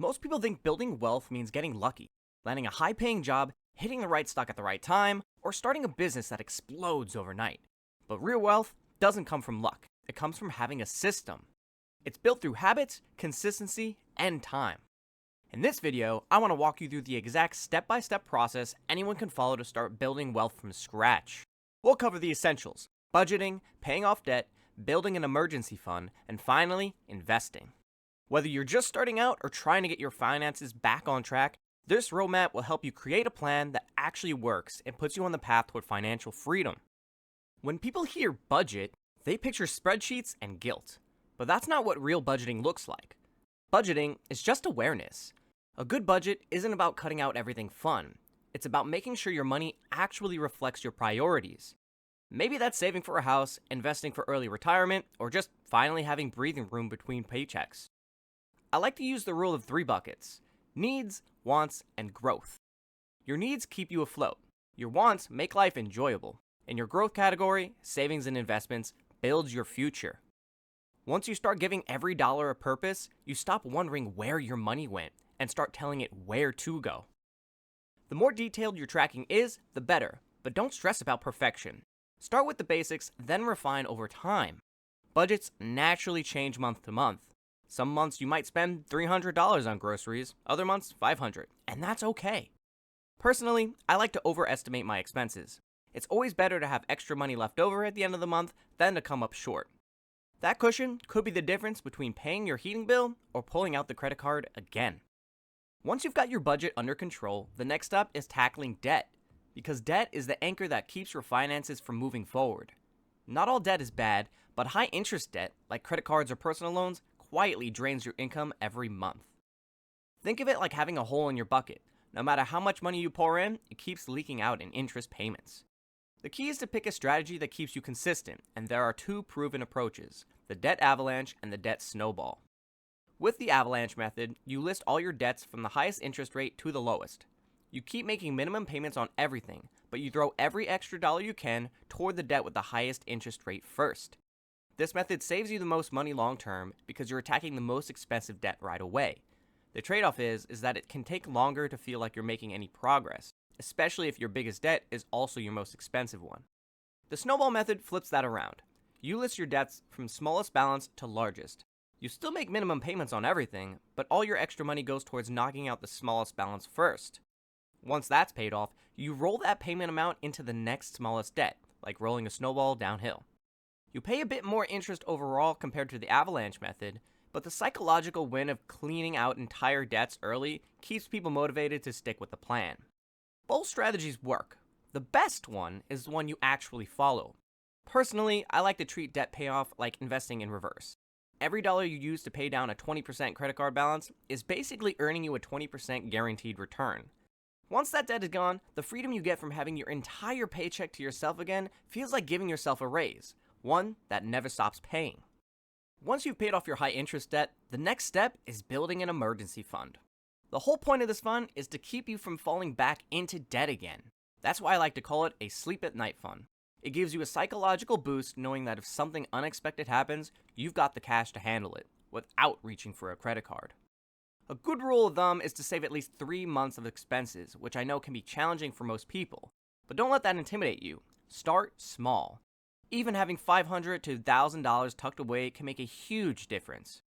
Most people think building wealth means getting lucky, landing a high paying job, hitting the right stock at the right time, or starting a business that explodes overnight. But real wealth doesn't come from luck, it comes from having a system. It's built through habits, consistency, and time. In this video, I want to walk you through the exact step-by-step process anyone can follow to start building wealth from scratch. We'll cover the essentials: budgeting, paying off debt, building an emergency fund, and finally, investing. Whether you're just starting out or trying to get your finances back on track, this roadmap will help you create a plan that actually works and puts you on the path toward financial freedom. When people hear budget, they picture spreadsheets and guilt. But that's not what real budgeting looks like. Budgeting is just awareness. A good budget isn't about cutting out everything fun. It's about making sure your money actually reflects your priorities. Maybe that's saving for a house, investing for early retirement, or just finally having breathing room between paychecks. I like to use the rule of 3 buckets: needs, wants, and growth. Your needs keep you afloat. Your wants make life enjoyable. And your growth category, savings and investments, builds your future. Once you start giving every dollar a purpose, you stop wondering where your money went and start telling it where to go. The more detailed your tracking is, the better, but don't stress about perfection. Start with the basics, then refine over time. Budgets naturally change month to month. Some months you might spend $300 on groceries, other months $500, and that's okay. Personally, I like to overestimate my expenses. It's always better to have extra money left over at the end of the month than to come up short. That cushion could be the difference between paying your heating bill or pulling out the credit card again. Once you've got your budget under control, the next step is tackling debt, because debt is the anchor that keeps your finances from moving forward. Not all debt is bad, but high interest debt, like credit cards or personal loans, quietly drains your income every month. Think of it like having a hole in your bucket. No matter how much money you pour in, it keeps leaking out in interest payments. The key is to pick a strategy that keeps you consistent, and there are 2 proven approaches: the debt avalanche and the debt snowball. With the avalanche method, you list all your debts from the highest interest rate to the lowest. You keep making minimum payments on everything, but you throw every extra dollar you can toward the debt with the highest interest rate first. This method saves you the most money long term because you're attacking the most expensive debt right away. The trade-off is that it can take longer to feel like you're making any progress, especially if your biggest debt is also your most expensive one. The snowball method flips that around. You list your debts from smallest balance to largest. You still make minimum payments on everything, but all your extra money goes towards knocking out the smallest balance first. Once that's paid off, you roll that payment amount into the next smallest debt, like rolling a snowball downhill. You pay a bit more interest overall compared to the avalanche method, but the psychological win of cleaning out entire debts early keeps people motivated to stick with the plan. Both strategies work. The best one is the one you actually follow. Personally, I like to treat debt payoff like investing in reverse. Every dollar you use to pay down a 20% credit card balance is basically earning you a 20% guaranteed return. Once that debt is gone, the freedom you get from having your entire paycheck to yourself again feels like giving yourself a raise, one that never stops paying. Once you've paid off your high interest debt, the next step is building an emergency fund. The whole point of this fund is to keep you from falling back into debt again. That's why I like to call it a sleep at night fund. It gives you a psychological boost knowing that if something unexpected happens, you've got the cash to handle it, without reaching for a credit card. A good rule of thumb is to save at least 3 months of expenses, which I know can be challenging for most people. But don't let that intimidate you. Start small. Even having $500 to $1,000 tucked away can make a huge difference.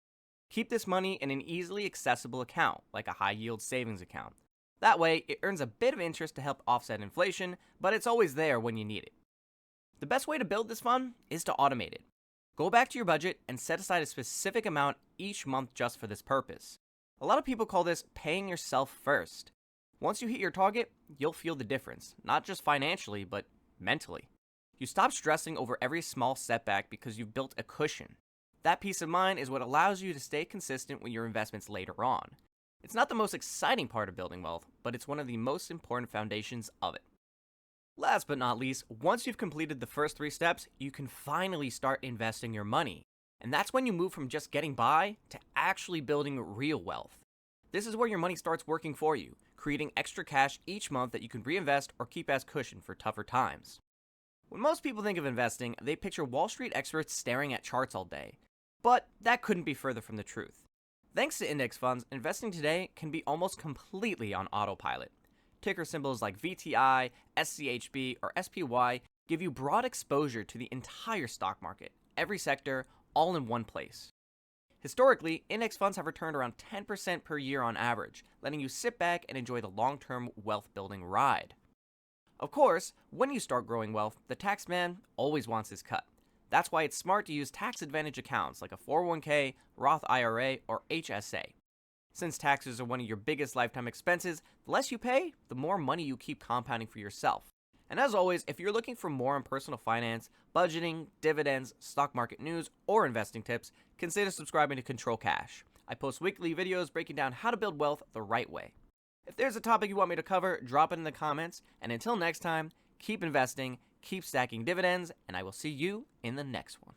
Keep this money in an easily accessible account, like a high-yield savings account. That way, it earns a bit of interest to help offset inflation, but it's always there when you need it. The best way to build this fund is to automate it. Go back to your budget and set aside a specific amount each month just for this purpose. A lot of people call this paying yourself first. Once you hit your target, you'll feel the difference, not just financially, but mentally. You stop stressing over every small setback because you've built a cushion. That peace of mind is what allows you to stay consistent with your investments later on. It's not the most exciting part of building wealth, but it's one of the most important foundations of it. Last but not least, once you've completed the first 3 steps, you can finally start investing your money. And that's when you move from just getting by to actually building real wealth. This is where your money starts working for you, creating extra cash each month that you can reinvest or keep as cushion for tougher times. When most people think of investing, they picture Wall Street experts staring at charts all day. But that couldn't be further from the truth. Thanks to index funds, investing today can be almost completely on autopilot. Ticker symbols like VTI, SCHB, or SPY give you broad exposure to the entire stock market, every sector, all in one place. Historically, index funds have returned around 10% per year on average, letting you sit back and enjoy the long-term wealth-building ride. Of course, when you start growing wealth, the tax man always wants his cut. That's why it's smart to use tax advantage accounts like a 401k, Roth IRA, or HSA. Since taxes are one of your biggest lifetime expenses, the less you pay, the more money you keep compounding for yourself. And as always, if you're looking for more on personal finance, budgeting, dividends, stock market news, or investing tips, consider subscribing to Control Cash. I post weekly videos breaking down how to build wealth the right way. If there's a topic you want me to cover, drop it in the comments. And until next time, keep investing, keep stacking dividends, and I will see you in the next one.